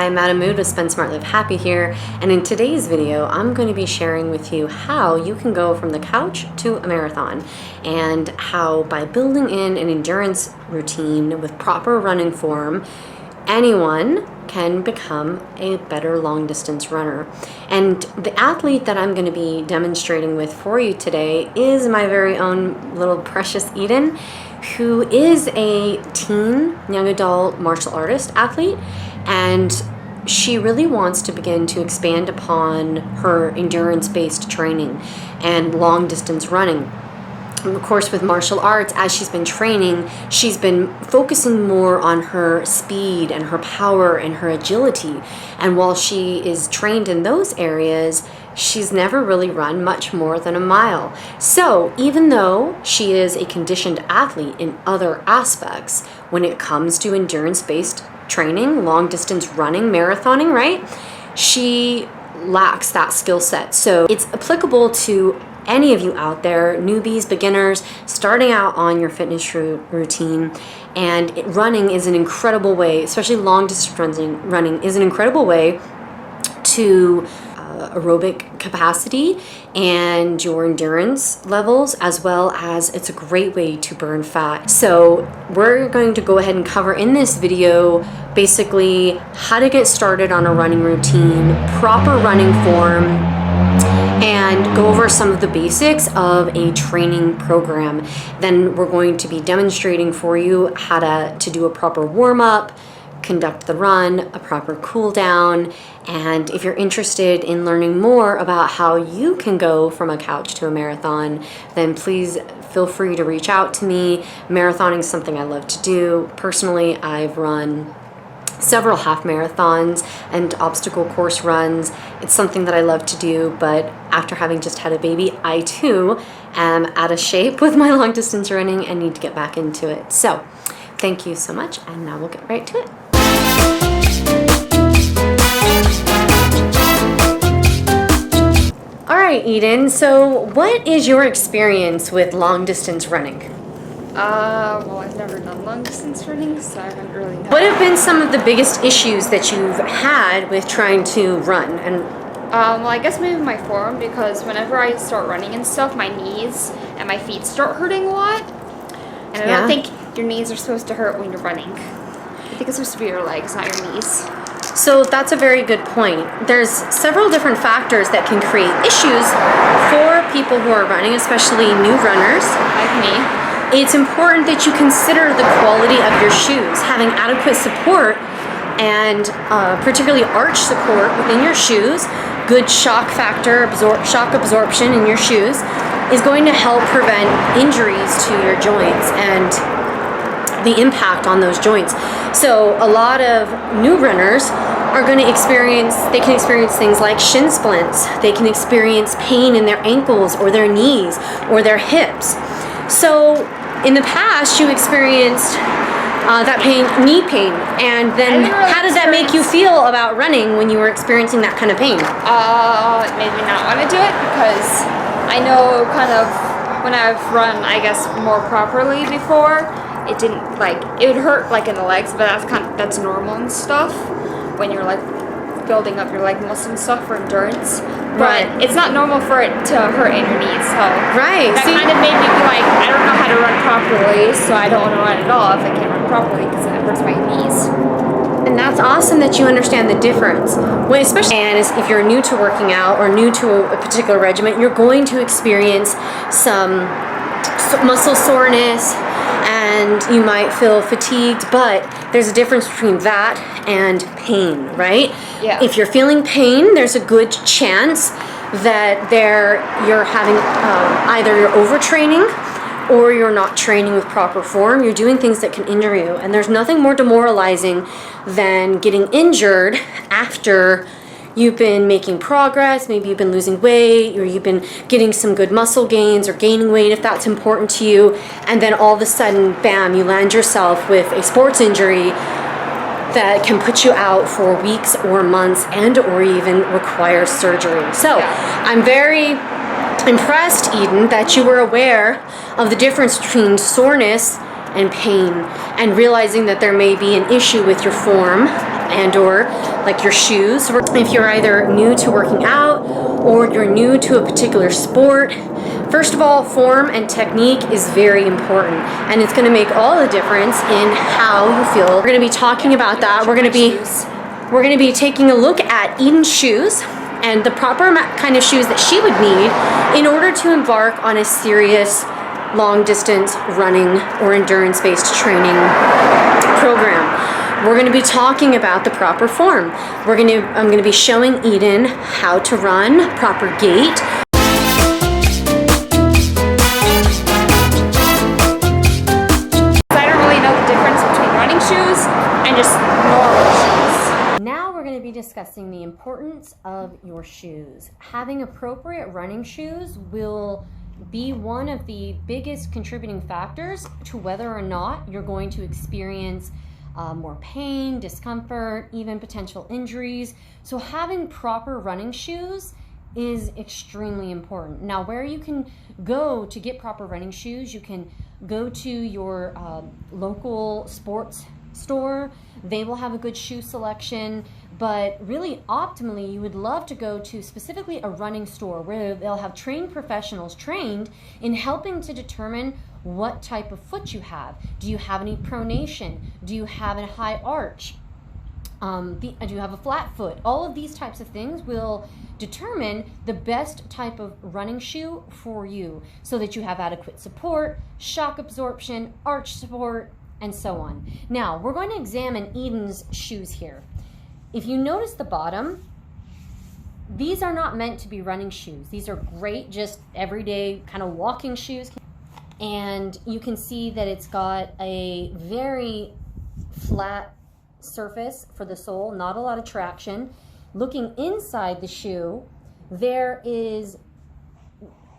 I'm Madam Mood with Spend Smart Live Happy here, and in today's video I'm going to be sharing with you how you can go from the couch to a marathon, and how by building in an endurance routine with proper running form, anyone can become a better long distance runner. And the athlete that I'm going to be demonstrating with for you today is my very own little precious Eden, who is a teen, young adult martial artist athlete, and she really wants to begin to expand upon her endurance-based training and long distance running. Of course, with martial arts, as she's been training, she's been focusing more on her speed and her power and her agility. And while she is trained in those areas, she's never really run much more than a mile. So even though she is a conditioned athlete in other aspects, when it comes to endurance-based training, long distance running, marathoning, right, she lacks that skill set. So it's applicable to any of you out there, newbies, beginners, starting out on your fitness routine. And running is an incredible way, especially long distance running is an incredible way to aerobic capacity and your endurance levels, as well as it's a great way to burn fat. So we're going to go ahead and cover in this video basically how to get started on a running routine, proper running form, and go over some of the basics of a training program. Then we're going to be demonstrating for you how to do a proper warm-up, conduct the run, a proper cool down. And if you're interested in learning more about how you can go from a couch to a marathon, then please feel free to reach out to me. Marathoning is something I love to do. Personally, I've run several half marathons and obstacle course runs. It's something that I love to do, but after having just had a baby, I too am out of shape with my long distance running and need to get back into it. So thank you so much, and now we'll get right to it. All right, Eden, so what is your experience with long distance running? Well, I've never done long distance running, so I haven't really known. What have been some of the biggest issues that you've had with trying to run? And well, I guess maybe my form, because whenever I start running and stuff, my knees and my feet start hurting a lot. And I don't think your knees are supposed to hurt when you're running. I think it's supposed to be your legs, not your knees. So that's a very good point. There's several different factors that can create issues for people who are running, especially new runners. Like me. It's important that you consider the quality of your shoes. Having adequate support and particularly arch support within your shoes, good shock factor, shock absorption in your shoes is going to help prevent injuries to your joints and the impact on those joints. So a lot of new runners are going to experience things like shin splints. They can experience pain in their ankles or their knees or their hips. So in the past, you experienced that pain, knee pain, and then how did that make you feel about running when you were experiencing that kind of pain? It made me not want to do it, because I know kind of when I've run, I guess, more properly before, it didn't, like, it would hurt like in the legs, but that's normal and stuff when you're like building up your leg muscle and stuff for endurance. But it's not normal for it to hurt in your knees, so that kind of made me be like, I don't know how to run properly, so I don't want to run at all if I can't run properly, because then it hurts my knees. And that's awesome that you understand the difference. Especially if you're new to working out or new to a particular regiment, you're going to experience some muscle soreness, and you might feel fatigued, but there's a difference between that and pain, right? Yeah. If you're feeling pain, there's a good chance that you're having either you're overtraining or you're not training with proper form. You're doing things that can injure you, and there's nothing more demoralizing than getting injured after you've been making progress. Maybe you've been losing weight, or you've been getting some good muscle gains or gaining weight if that's important to you, and then all of a sudden, bam, you land yourself with a sports injury that can put you out for weeks or months and or even require surgery. So I'm very impressed, Eden, that you were aware of the difference between soreness and pain, and realizing that there may be an issue with your form and or like your shoes. If you're either new to working out or you're new to a particular sport, first of all, form and technique is very important, and it's going to make all the difference in how you feel. We're going to be talking about that. We're going to be taking a look at Eden's shoes and the proper kind of shoes that she would need in order to embark on a serious long distance running or endurance based training program. We're going to be talking about the proper form. I'm going to be showing Eden how to run, proper gait. I don't really know the difference between running shoes and just normal shoes. Now we're going to be discussing the importance of your shoes. Having appropriate running shoes will be one of the biggest contributing factors to whether or not you're going to experience more pain, discomfort, even potential injuries. So having proper running shoes is extremely important. Now, where you can go to get proper running shoes, you can go to your local sports store. They will have a good shoe selection, but really optimally you would love to go to specifically a running store where they'll have trained professionals trained in helping to determine what type of foot you have. Do you have any pronation? Do you have a high arch? Do you have a flat foot? All of these types of things will determine the best type of running shoe for you so that you have adequate support, shock absorption, arch support, and so on. Now, we're going to examine Eden's shoes here. If you notice the bottom, these are not meant to be running shoes. These are great, just everyday kind of walking shoes. And you can see that it's got a very flat surface for the sole, not a lot of traction. Looking inside the shoe, there is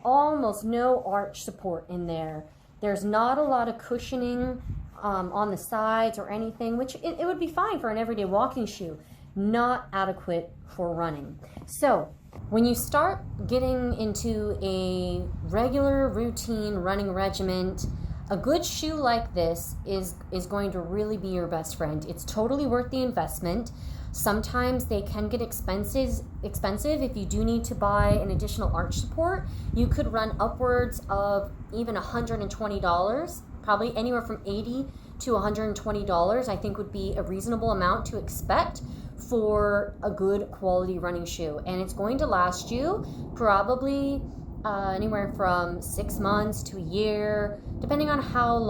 almost no arch support in there. There's not a lot of cushioning on the sides or anything, which it would be fine for an everyday walking shoe, not adequate for running. So when you start getting into a regular routine running regiment, a good shoe like this is going to really be your best friend. It's totally worth the investment. Sometimes they can get expensive if you do need to buy an additional arch support. You could run upwards of even $120, probably anywhere from $80 to $120, I think would be a reasonable amount to expect for a good quality running shoe. And it's going to last you probably anywhere from 6 months to a year, depending on how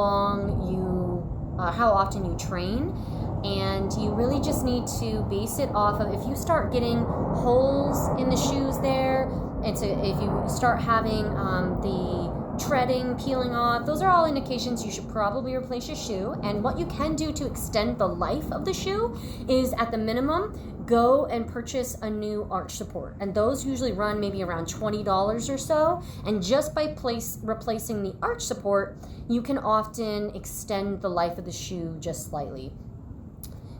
often you train. And you really just need to base it off of, if you start getting holes in the shoes there, if you start having the treading peeling off, those are all indications you should probably replace your shoe. And what you can do to extend the life of the shoe is, at the minimum, go and purchase a new arch support. And those usually run maybe around $20 or so. And just by replacing the arch support, you can often extend the life of the shoe just slightly.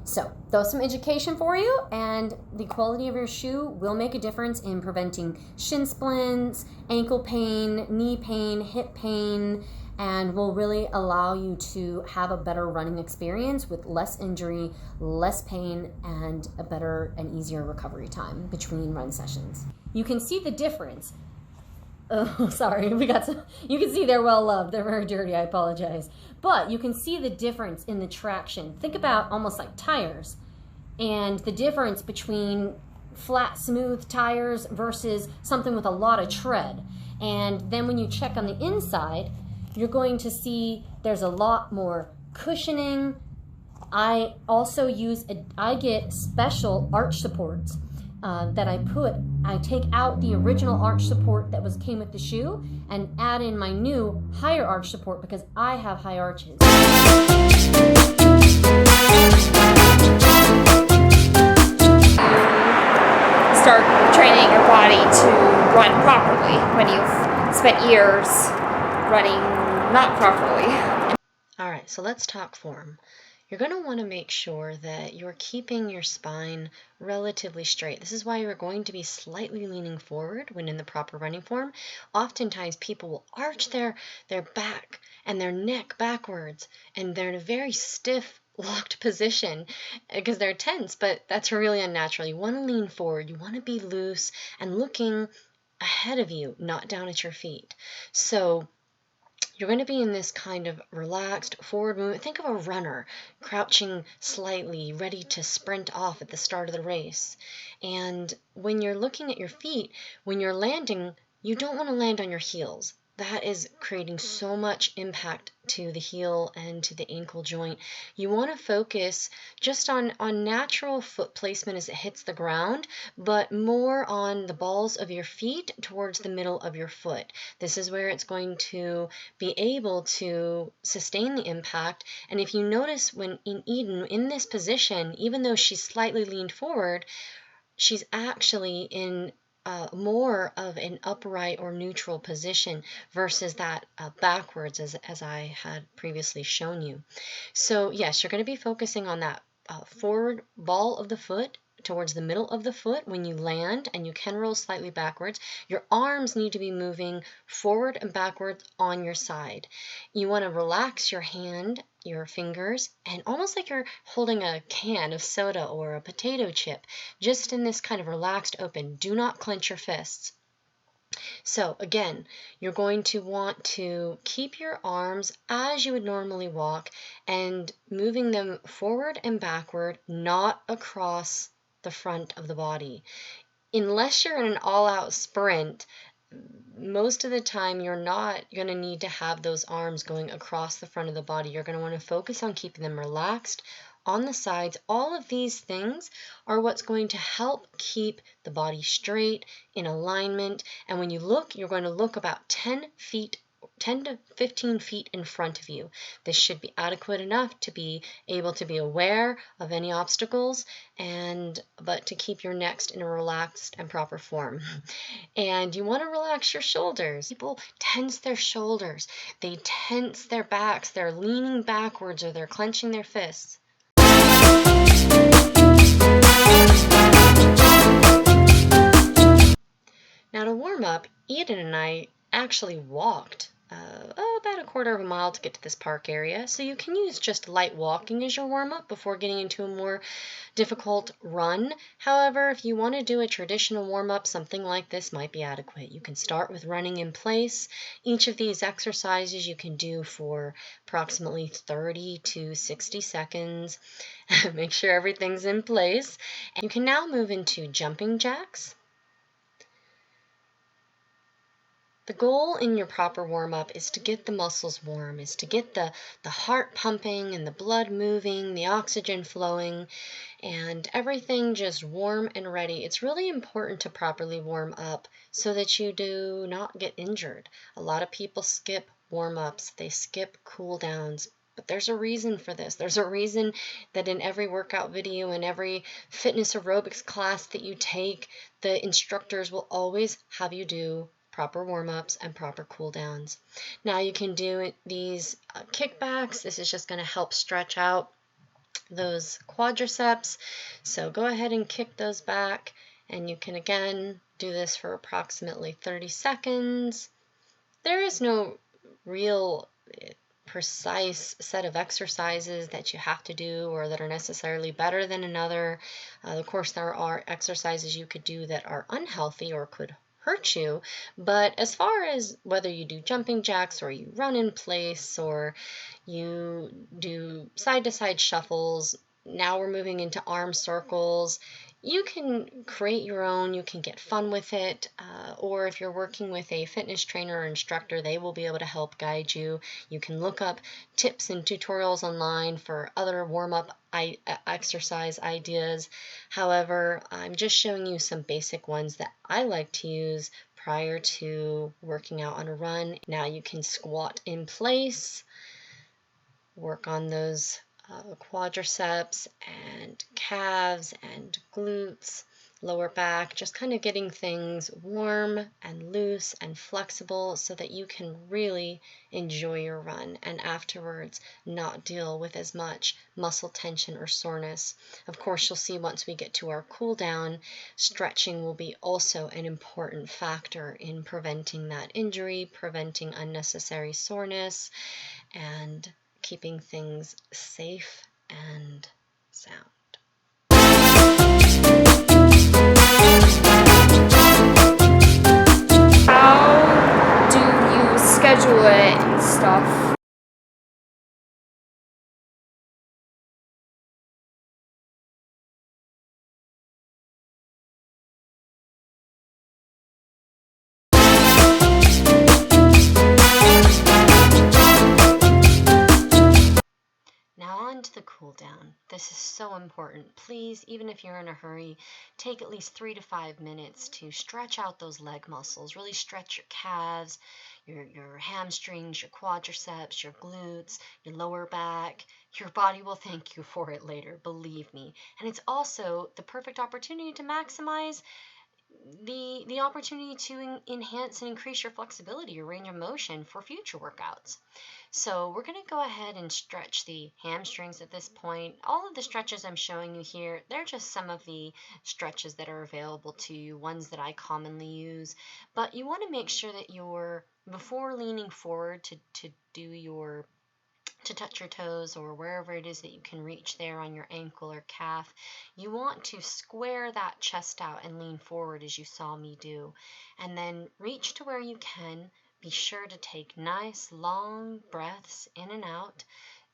So, that's some education for you, and the quality of your shoe will make a difference in preventing shin splints, ankle pain, knee pain, hip pain, and will really allow you to have a better running experience with less injury, less pain, and a better and easier recovery time between run sessions. You can see the difference. Oh, sorry, you can see they're well loved. They're very dirty, I apologize. But you can see the difference in the traction. Think about almost like tires, and the difference between flat, smooth tires versus something with a lot of tread. And then when you check on the inside, you're going to see there's a lot more cushioning. I also I get special arch supports that I take out the original arch support that came with the shoe and add in my new higher arch support because I have high arches. Start training your body to run properly when you've spent years running not properly. All right, so let's talk form. You're going to want to make sure that you're keeping your spine relatively straight. This is why you're going to be slightly leaning forward when in the proper running form. Oftentimes people will arch their back and their neck backwards, and they're in a very stiff locked position because they're tense, but that's really unnatural. You want to lean forward. You want to be loose and looking ahead of you, not down at your feet. So you're going to be in this kind of relaxed forward movement. Think of a runner crouching slightly, ready to sprint off at the start of the race. And when you're looking at your feet, when you're landing, you don't want to land on your heels. That is creating so much impact to the heel and to the ankle joint. You want to focus just on natural foot placement as it hits the ground, but more on the balls of your feet towards the middle of your foot. This is where it's going to be able to sustain the impact. And if you notice when in Eden, in this position, even though she's slightly leaned forward, she's actually in more of an upright or neutral position versus that backwards as I had previously shown you. So yes, you're going to be focusing on that forward ball of the foot towards the middle of the foot when you land, and you can roll slightly backwards. Your arms need to be moving forward and backwards on your side. You want to relax your hand, your fingers, and almost like you're holding a can of soda or a potato chip, just in this kind of relaxed open. Do not clench your fists. So again, you're going to want to keep your arms as you would normally walk and moving them forward and backward, not across the front of the body. Unless you're in an all-out sprint, most of the time you're not going to need to have those arms going across the front of the body. You're going to want to focus on keeping them relaxed on the sides. All of these things are what's going to help keep the body straight, in alignment. And when you look, you're going to look about 10 to 15 feet in front of you. This should be adequate enough to be able to be aware of any obstacles, but to keep your next in a relaxed and proper form. And you want to relax your shoulders. People tense their shoulders. They tense their backs. They're leaning backwards or they're clenching their fists. Now to warm up, Eden and I actually walked about a quarter of a mile to get to this park area, so you can use just light walking as your warm-up before getting into a more difficult run. However, if you want to do a traditional warm-up, something like this might be adequate. You can start with running in place. Each of these exercises you can do for approximately 30 to 60 seconds. Make sure everything's in place. And you can now move into jumping jacks. The goal in your proper warm-up is to get the muscles warm, is to get the heart pumping and the blood moving, the oxygen flowing, and everything just warm and ready. It's really important to properly warm up so that you do not get injured. A lot of people skip warm-ups, they skip cool-downs, but there's a reason for this. There's a reason that in every workout video and every fitness aerobics class that you take, the instructors will always have you do proper warm-ups and proper cool-downs. Now you can do these kickbacks. This is just going to help stretch out those quadriceps. So go ahead and kick those back, and you can again do this for approximately 30 seconds. There is no real precise set of exercises that you have to do or that are necessarily better than another. Of course, there are exercises you could do that are unhealthy or could hurt you, but as far as whether you do jumping jacks or you run in place or you do side-to-side shuffles, now we're moving into arm circles. You can create your own, you can get fun with it, or if you're working with a fitness trainer or instructor, they will be able to help guide you. You can look up tips and tutorials online for other warm-up exercise ideas. However, I'm just showing you some basic ones that I like to use prior to working out on a run. Now you can squat in place, work on those quadriceps and calves and glutes, lower back, just kind of getting things warm and loose and flexible so that you can really enjoy your run and afterwards not deal with as much muscle tension or soreness. Of course, you'll see once we get to our cool down, stretching will be also an important factor in preventing that injury, preventing unnecessary soreness, and keeping things safe and sound. How do you schedule it and stuff? Now on to the cool down. This is so important. Please, even if you're in a hurry, take at least 3 to 5 minutes to stretch out those leg muscles. Really stretch your calves, your hamstrings, your quadriceps, your glutes, your lower back. Your body will thank you for it later, believe me. And it's also the perfect opportunity to maximize the opportunity to enhance and increase your flexibility, your range of motion for future workouts. So we're going to go ahead and stretch the hamstrings at this point. All of the stretches I'm showing you here, they're just some of the stretches that are available to you, ones that I commonly use. But you want to make sure that before leaning forward to do your to touch your toes or wherever it is that you can reach there on your ankle or calf, you want to square that chest out and lean forward as you saw me do. And then reach to where you can. Be sure to take nice long breaths in and out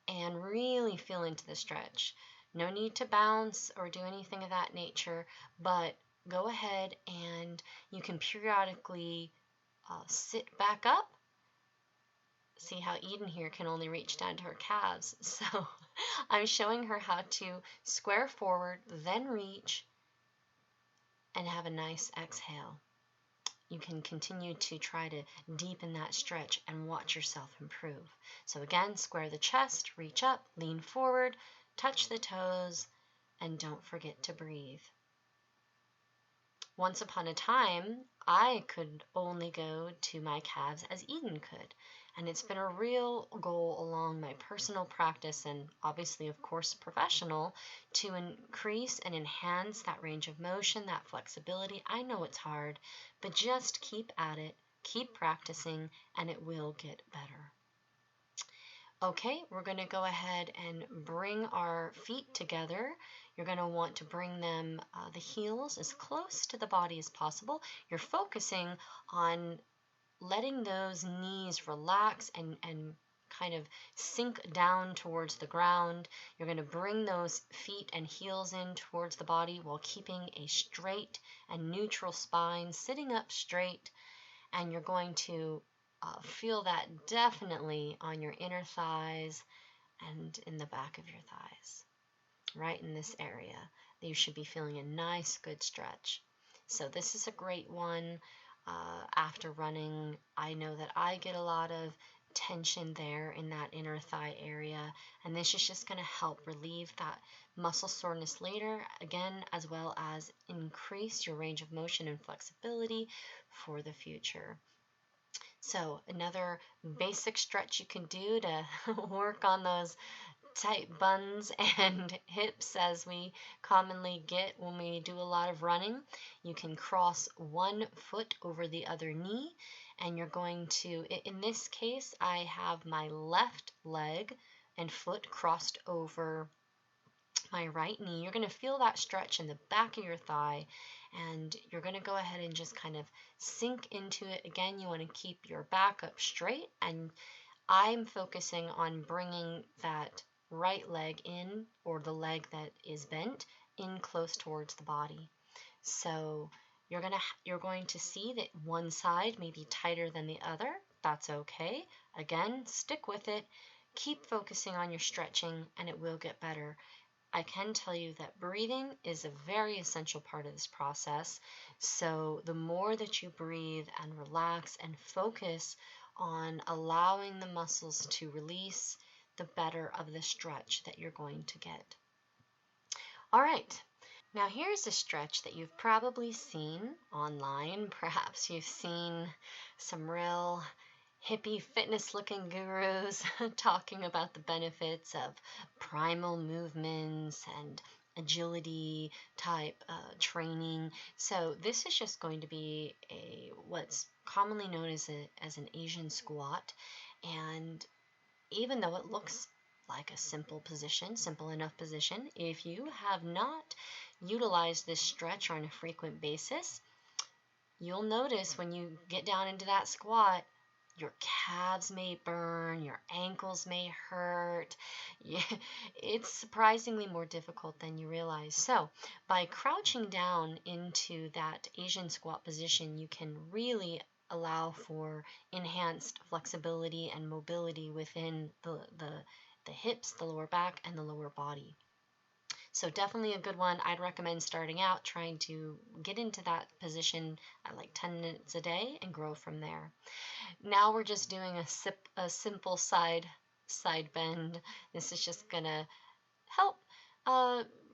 and really feel into the stretch. No need to bounce or do anything of that nature, but go ahead and you can periodically sit back up. See how Eden here can only reach down to her calves. So I'm showing her how to square forward, then reach, and have a nice exhale. You can continue to try to deepen that stretch and watch yourself improve. So again, square the chest, reach up, lean forward, touch the toes, and don't forget to breathe. Once upon a time, I could only go to my calves as Eden could. And it's been a real goal along my personal practice and obviously, of course, professional to increase and enhance that range of motion, that flexibility. I know it's hard, but just keep at it, keep practicing, and it will get better. Okay, we're going to go ahead and bring our feet together. You're going to want to bring them, the heels as close to the body as possible. You're focusing on letting those knees relax and kind of sink down towards the ground. You're going to bring those feet and heels in towards the body while keeping a straight and neutral spine, sitting up straight, and you're going to feel that definitely on your inner thighs and in the back of your thighs, right in this area. You should be feeling a nice, good stretch. So this is a great one. After running, I know that I get a lot of tension there in that inner thigh area, and this is just going to help relieve that muscle soreness later, again, as well as increase your range of motion and flexibility for the future. So another basic stretch you can do to work on those tight buns and hips as we commonly get when we do a lot of running. You can cross one foot over the other knee, and you're going to, in this case, I have my left leg and foot crossed over my right knee. You're going to feel that stretch in the back of your thigh, and you're going to go ahead and just kind of sink into it. Again, you want to keep your back up straight, and I'm focusing on bringing that right leg in, or the leg that is bent, in close towards the body. So you're going to see that one side may be tighter than the other. That's okay. Again, stick with it. Keep focusing on your stretching, and it will get better. I can tell you that breathing is a very essential part of this process. So the more that you breathe and relax and focus on allowing the muscles to release, the better of the stretch that you're going to get. All right. Now here's a stretch that you've probably seen online. Perhaps you've seen some real hippie fitness looking gurus talking about the benefits of primal movements and agility type training. So this is just going to be what's commonly known as an Asian squat. And even though it looks like a simple position, simple enough position. If you have not utilized this stretch on a frequent basis, you'll notice when you get down into that squat, your calves may burn, your ankles may hurt. It's surprisingly more difficult than you realize. So by crouching down into that Asian squat position, you can really allow for enhanced flexibility and mobility within the hips, the lower back, and the lower body. So definitely a good one. I'd recommend starting out trying to get into that position at like 10 minutes a day and grow from there. Now we're just doing a simple side bend. This is just gonna help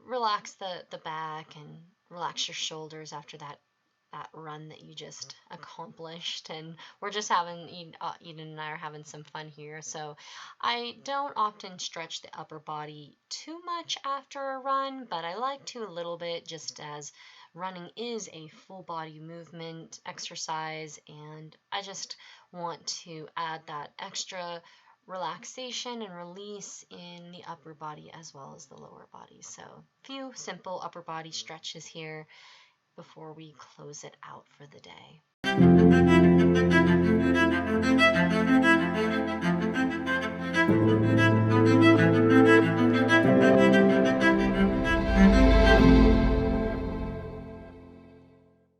relax the back and relax your shoulders after that run that you just accomplished. And we're just having, Eden and I are having some fun here. So I don't often stretch the upper body too much after a run, but I like to a little bit, just as running is a full body movement exercise, and I just want to add that extra relaxation and release in the upper body as well as the lower body. So a few simple upper body stretches here before we close it out for the day.